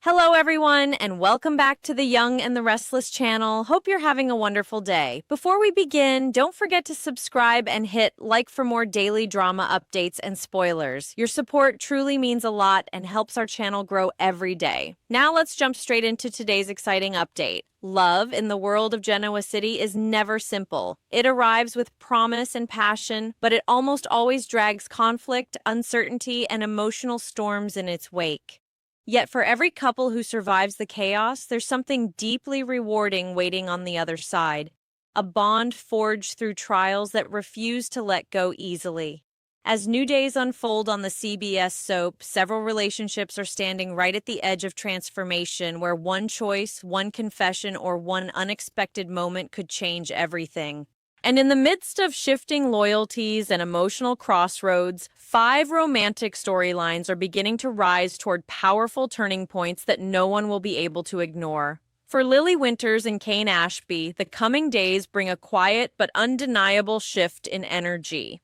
Hello, everyone, and welcome back to the Young and the Restless channel. Hope you're having a wonderful day. Before we begin, don't forget to subscribe and hit like for more daily drama updates and spoilers. Your support truly means a lot and helps our channel grow every day. Now let's jump straight into today's exciting update. Love in the world of Genoa City is never simple. It arrives with promise and passion, but it almost always drags conflict, uncertainty, and emotional storms in its wake. Yet for every couple who survives the chaos, there's something deeply rewarding waiting on the other side. A bond forged through trials that refuse to let go easily. As new days unfold on the CBS soap, several relationships are standing right at the edge of transformation where one choice, one confession, or one unexpected moment could change everything. And in the midst of shifting loyalties and emotional crossroads, 5 romantic storylines are beginning to rise toward powerful turning points that no one will be able to ignore. For Lily Winters and Kane Ashby, the coming days bring a quiet but undeniable shift in energy.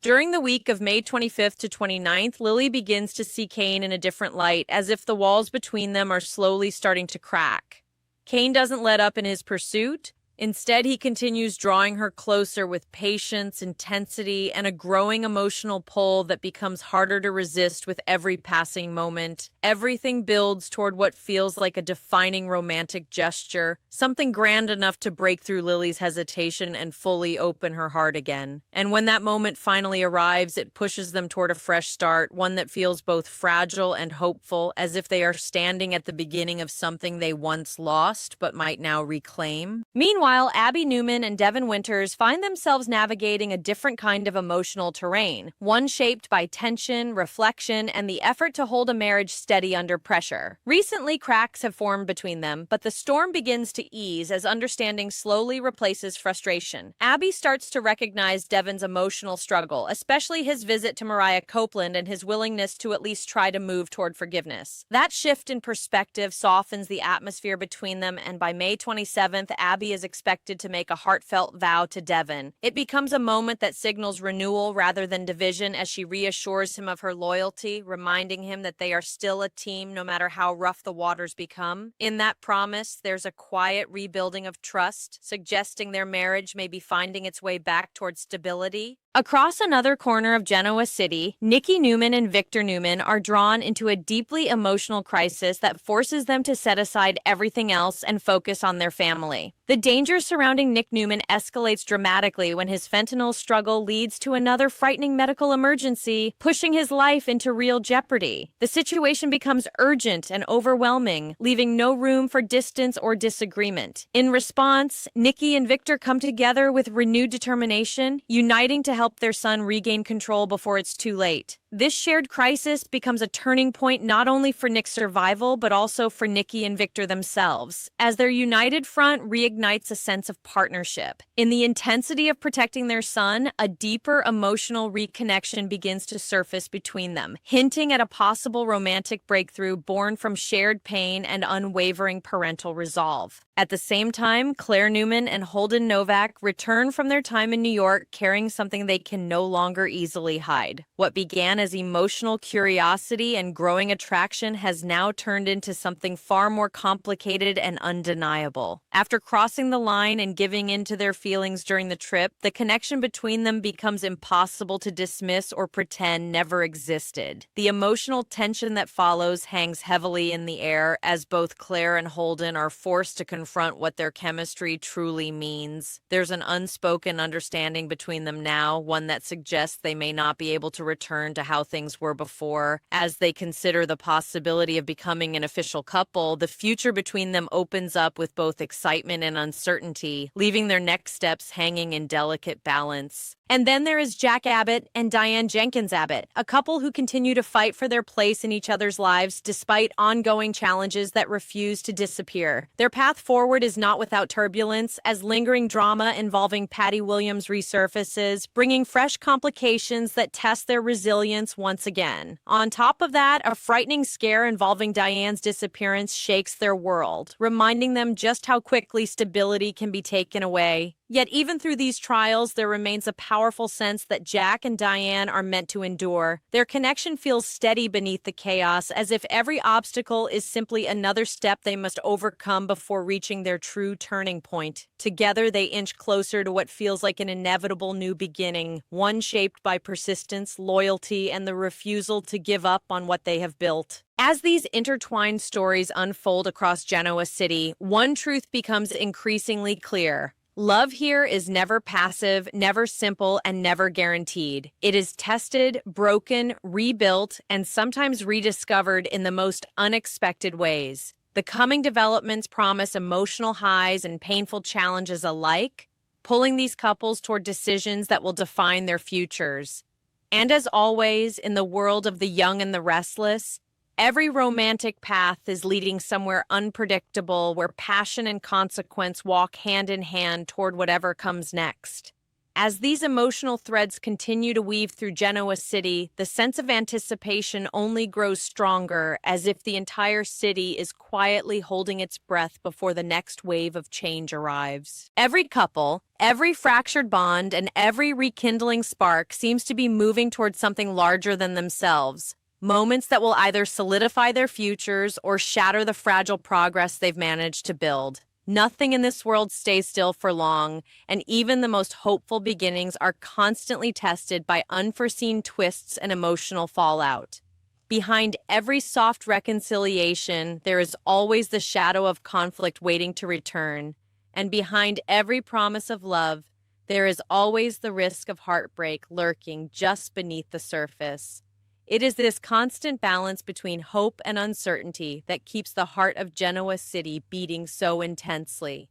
During the week of May 25th to 29th, Lily begins to see Kane in a different light, as if the walls between them are slowly starting to crack. Kane doesn't let up in his pursuit. Instead, he continues drawing her closer with patience, intensity, and a growing emotional pull that becomes harder to resist with every passing moment. Everything builds toward what feels like a defining romantic gesture, something grand enough to break through Lily's hesitation and fully open her heart again. And when that moment finally arrives, it pushes them toward a fresh start, one that feels both fragile and hopeful, as if they are standing at the beginning of something they once lost but might now reclaim. Meanwhile, Abby Newman and Devin Winters find themselves navigating a different kind of emotional terrain, one shaped by tension, reflection, and the effort to hold a marriage steady under pressure. Recently, cracks have formed between them, but the storm begins to ease as understanding slowly replaces frustration. Abby starts to recognize Devin's emotional struggle, especially his visit to Mariah Copeland and his willingness to at least try to move toward forgiveness. That shift in perspective softens the atmosphere between them, and by May 27th, Abby is expected to make a heartfelt vow to Devin. It becomes a moment that signals renewal rather than division as she reassures him of her loyalty, reminding him that they are still a team no matter how rough the waters become. In that promise, there's a quiet rebuilding of trust, suggesting their marriage may be finding its way back toward stability. Across another corner of Genoa City, Nikki Newman and Victor Newman are drawn into a deeply emotional crisis that forces them to set aside everything else and focus on their family. The danger surrounding Nick Newman escalates dramatically when his fentanyl struggle leads to another frightening medical emergency, pushing his life into real jeopardy. The situation becomes urgent and overwhelming, leaving no room for distance or disagreement. In response, Nikki and Victor come together with renewed determination, uniting to help their son regain control before it's too late. This shared crisis becomes a turning point not only for Nick's survival, but also for Nikki and Victor themselves, as their united front reignites a sense of partnership. In the intensity of protecting their son, a deeper emotional reconnection begins to surface between them, hinting at a possible romantic breakthrough born from shared pain and unwavering parental resolve. At the same time, Claire Newman and Holden Novak return from their time in New York carrying something they can no longer easily hide. What began as emotional curiosity and growing attraction has now turned into something far more complicated and undeniable. After crossing the line and giving in to their feelings during the trip, the connection between them becomes impossible to dismiss or pretend never existed. The emotional tension that follows hangs heavily in the air as both Claire and Holden are forced to confront what their chemistry truly means. There's an unspoken understanding between them now, one that suggests they may not be able to return to how things were before. As they consider the possibility of becoming an official couple, the future between them opens up with both excitement and uncertainty, leaving their next steps hanging in delicate balance. And then there is Jack Abbott and Diane Jenkins Abbott, a couple who continue to fight for their place in each other's lives despite ongoing challenges that refuse to disappear. Their path forward is not without turbulence, as lingering drama involving Patty Williams resurfaces, bringing fresh complications that test their resilience once again. On top of that, a frightening scare involving Diane's disappearance shakes their world, reminding them just how quickly stability can be taken away. Yet even through these trials, there remains a powerful sense that Jack and Diane are meant to endure. Their connection feels steady beneath the chaos, as if every obstacle is simply another step they must overcome before reaching their true turning point. Together, they inch closer to what feels like an inevitable new beginning, one shaped by persistence, loyalty, and the refusal to give up on what they have built. As these intertwined stories unfold across Genoa City, one truth becomes increasingly clear. Love here is never passive, never simple, and never guaranteed. It is tested, broken, rebuilt, and sometimes rediscovered in the most unexpected ways. The coming developments promise emotional highs and painful challenges alike, pulling these couples toward decisions that will define their futures. And as always, in the world of the young and the restless, every romantic path is leading somewhere unpredictable where passion and consequence walk hand in hand toward whatever comes next. As these emotional threads continue to weave through Genoa City, the sense of anticipation only grows stronger, as if the entire city is quietly holding its breath before the next wave of change arrives. Every couple, every fractured bond, and every rekindling spark seems to be moving towards something larger than themselves. Moments that will either solidify their futures or shatter the fragile progress they've managed to build. Nothing in this world stays still for long, and even the most hopeful beginnings are constantly tested by unforeseen twists and emotional fallout. Behind every soft reconciliation, there is always the shadow of conflict waiting to return, and behind every promise of love, there is always the risk of heartbreak lurking just beneath the surface. It is this constant balance between hope and uncertainty that keeps the heart of Genoa City beating so intensely.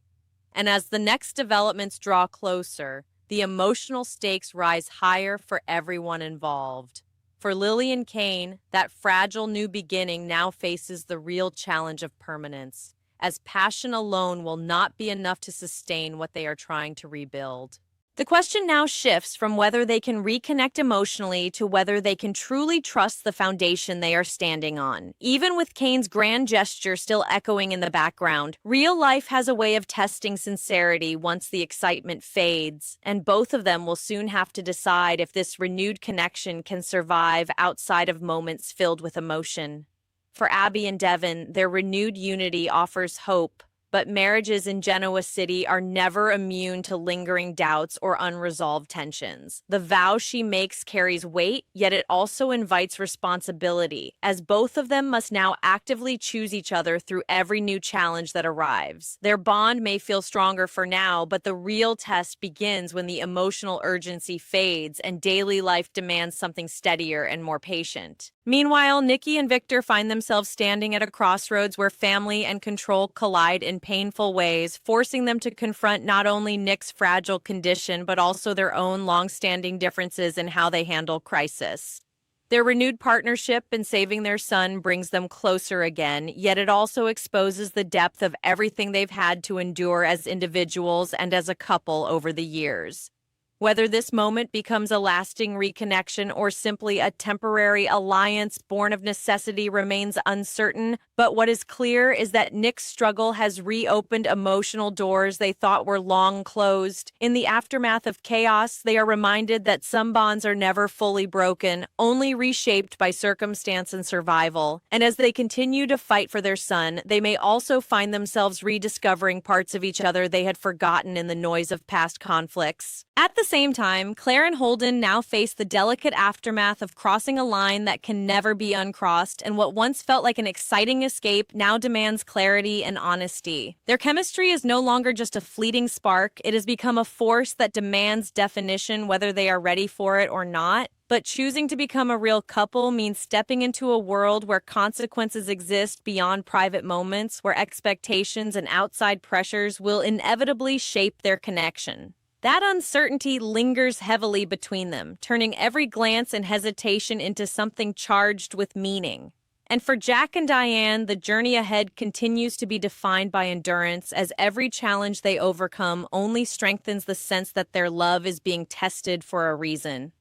And as the next developments draw closer, the emotional stakes rise higher for everyone involved. For Lily and Kane, that fragile new beginning now faces the real challenge of permanence, as passion alone will not be enough to sustain what they are trying to rebuild. The question now shifts from whether they can reconnect emotionally to whether they can truly trust the foundation they are standing on. Even with Kane's grand gesture still echoing in the background, real life has a way of testing sincerity once the excitement fades, and both of them will soon have to decide if this renewed connection can survive outside of moments filled with emotion. For Abby and Devin, their renewed unity offers hope, but marriages in Genoa City are never immune to lingering doubts or unresolved tensions. The vow she makes carries weight, yet it also invites responsibility, as both of them must now actively choose each other through every new challenge that arrives. Their bond may feel stronger for now, but the real test begins when the emotional urgency fades and daily life demands something steadier and more patient. Meanwhile, Nikki and Victor find themselves standing at a crossroads where family and control collide in painful ways, forcing them to confront not only Nick's fragile condition, but also their own long-standing differences in how they handle crisis. Their renewed partnership in saving their son brings them closer again, yet it also exposes the depth of everything they've had to endure as individuals and as a couple over the years. Whether this moment becomes a lasting reconnection or simply a temporary alliance born of necessity remains uncertain, but what is clear is that Nick's struggle has reopened emotional doors they thought were long closed. In the aftermath of chaos, they are reminded that some bonds are never fully broken, only reshaped by circumstance and survival. And as they continue to fight for their son, they may also find themselves rediscovering parts of each other they had forgotten in the noise of past conflicts. At the same time, Claire and Holden now face the delicate aftermath of crossing a line that can never be uncrossed, and what once felt like an exciting escape now demands clarity and honesty. Their chemistry is no longer just a fleeting spark, it has become a force that demands definition whether they are ready for it or not. But choosing to become a real couple means stepping into a world where consequences exist beyond private moments, where expectations and outside pressures will inevitably shape their connection. That uncertainty lingers heavily between them, turning every glance and hesitation into something charged with meaning. And for Jack and Diane, the journey ahead continues to be defined by endurance, as every challenge they overcome only strengthens the sense that their love is being tested for a reason.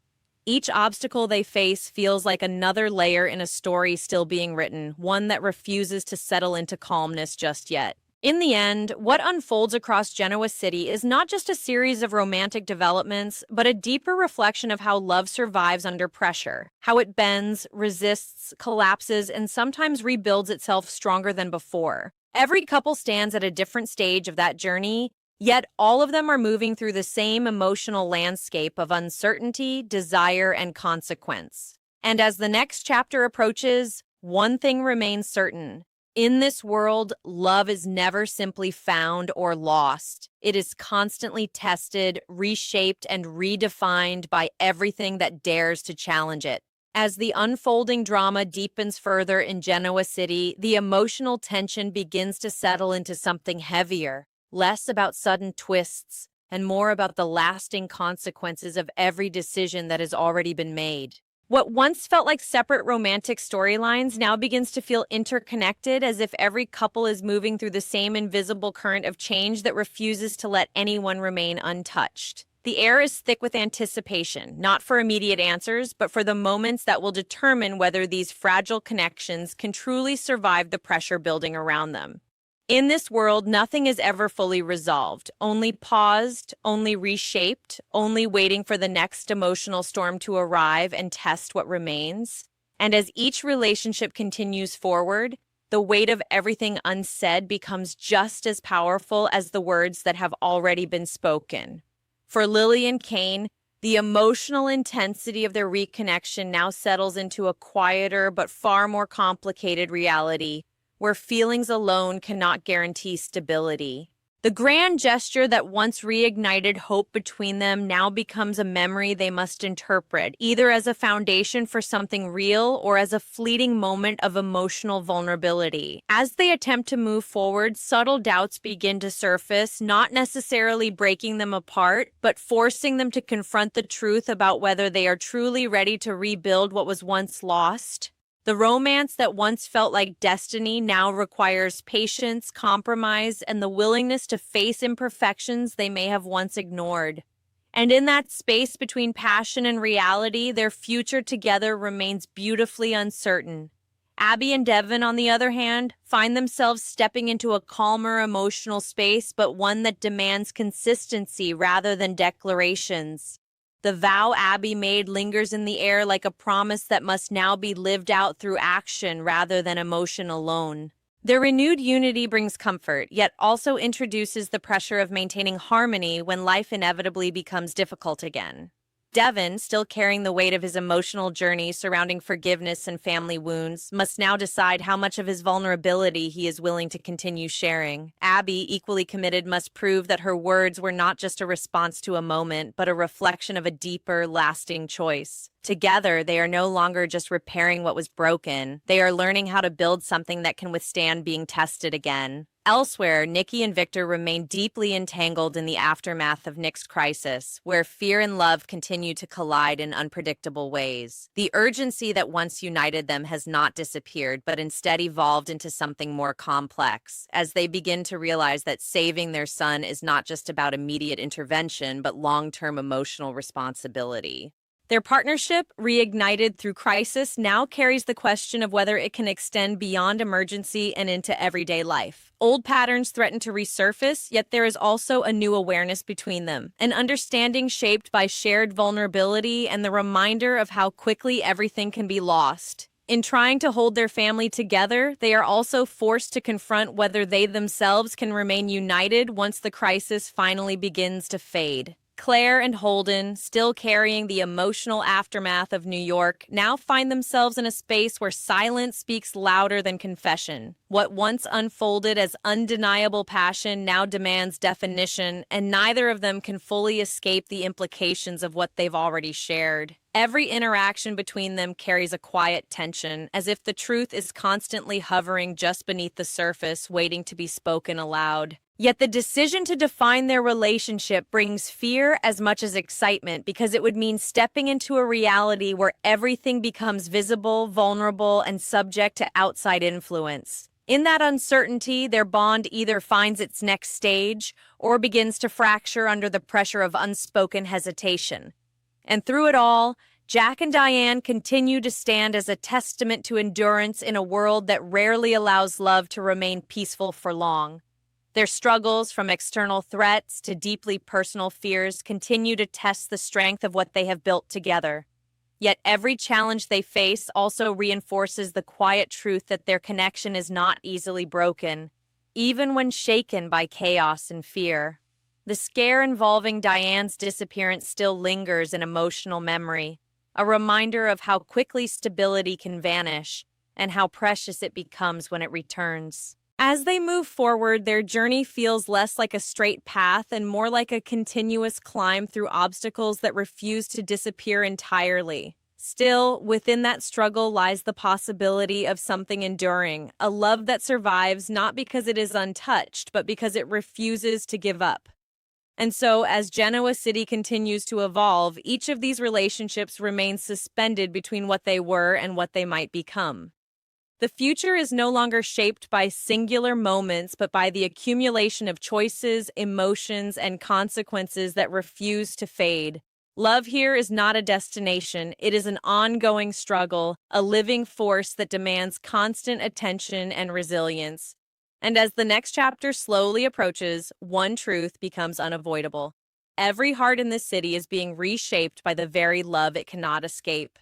Each obstacle they face feels like another layer in a story still being written, one that refuses to settle into calmness just yet. In the end, what unfolds across Genoa City is not just a series of romantic developments, but a deeper reflection of how love survives under pressure, how it bends, resists, collapses, and sometimes rebuilds itself stronger than before. Every couple stands at a different stage of that journey, yet all of them are moving through the same emotional landscape of uncertainty, desire, and consequence. And as the next chapter approaches, one thing remains certain. In this world, love is never simply found or lost. It is constantly tested, reshaped, and redefined by everything that dares to challenge it. As the unfolding drama deepens further in Genoa City, the emotional tension begins to settle into something heavier, less about sudden twists, and more about the lasting consequences of every decision that has already been made. What once felt like separate romantic storylines now begins to feel interconnected, as if every couple is moving through the same invisible current of change that refuses to let anyone remain untouched. The air is thick with anticipation, not for immediate answers, but for the moments that will determine whether these fragile connections can truly survive the pressure building around them. In this world, nothing is ever fully resolved, only paused, only reshaped, only waiting for the next emotional storm to arrive and test what remains. And as each relationship continues forward, the weight of everything unsaid becomes just as powerful as the words that have already been spoken. For Lily and Kane, the emotional intensity of their reconnection now settles into a quieter but far more complicated reality, where feelings alone cannot guarantee stability. The grand gesture that once reignited hope between them now becomes a memory they must interpret, either as a foundation for something real or as a fleeting moment of emotional vulnerability. As they attempt to move forward, subtle doubts begin to surface, not necessarily breaking them apart, but forcing them to confront the truth about whether they are truly ready to rebuild what was once lost. The romance that once felt like destiny now requires patience, compromise, and the willingness to face imperfections they may have once ignored. And in that space between passion and reality, their future together remains beautifully uncertain. Abby and Devon, on the other hand, find themselves stepping into a calmer emotional space, but one that demands consistency rather than declarations. The vow Abby made lingers in the air like a promise that must now be lived out through action rather than emotion alone. Their renewed unity brings comfort, yet also introduces the pressure of maintaining harmony when life inevitably becomes difficult again. Devon, still carrying the weight of his emotional journey surrounding forgiveness and family wounds, must now decide how much of his vulnerability he is willing to continue sharing. Abby, equally committed, must prove that her words were not just a response to a moment, but a reflection of a deeper, lasting choice. Together, they are no longer just repairing what was broken. They are learning how to build something that can withstand being tested again. Elsewhere, Nikki and Victor remain deeply entangled in the aftermath of Nick's crisis, where fear and love continue to collide in unpredictable ways. The urgency that once united them has not disappeared, but instead evolved into something more complex, as they begin to realize that saving their son is not just about immediate intervention, but long-term emotional responsibility. Their partnership, reignited through crisis, now carries the question of whether it can extend beyond emergency and into everyday life. Old patterns threaten to resurface, yet there is also a new awareness between them, an understanding shaped by shared vulnerability and the reminder of how quickly everything can be lost. In trying to hold their family together, they are also forced to confront whether they themselves can remain united once the crisis finally begins to fade. Claire and Holden, still carrying the emotional aftermath of New York, now find themselves in a space where silence speaks louder than confession. What once unfolded as undeniable passion now demands definition, and neither of them can fully escape the implications of what they've already shared. Every interaction between them carries a quiet tension, as if the truth is constantly hovering just beneath the surface, waiting to be spoken aloud. Yet the decision to define their relationship brings fear as much as excitement, because it would mean stepping into a reality where everything becomes visible, vulnerable, and subject to outside influence. In that uncertainty, their bond either finds its next stage or begins to fracture under the pressure of unspoken hesitation. And through it all, Jack and Diane continue to stand as a testament to endurance in a world that rarely allows love to remain peaceful for long. Their struggles, from external threats to deeply personal fears, continue to test the strength of what they have built together. Yet every challenge they face also reinforces the quiet truth that their connection is not easily broken, even when shaken by chaos and fear. The scare involving Diane's disappearance still lingers in emotional memory, a reminder of how quickly stability can vanish and how precious it becomes when it returns. As they move forward, their journey feels less like a straight path and more like a continuous climb through obstacles that refuse to disappear entirely. Still, within that struggle lies the possibility of something enduring, a love that survives not because it is untouched, but because it refuses to give up. And so, as Genoa City continues to evolve, each of these relationships remains suspended between what they were and what they might become. The future is no longer shaped by singular moments, but by the accumulation of choices, emotions, and consequences that refuse to fade. Love here is not a destination, it is an ongoing struggle, a living force that demands constant attention and resilience. And as the next chapter slowly approaches, one truth becomes unavoidable. Every heart in this city is being reshaped by the very love it cannot escape.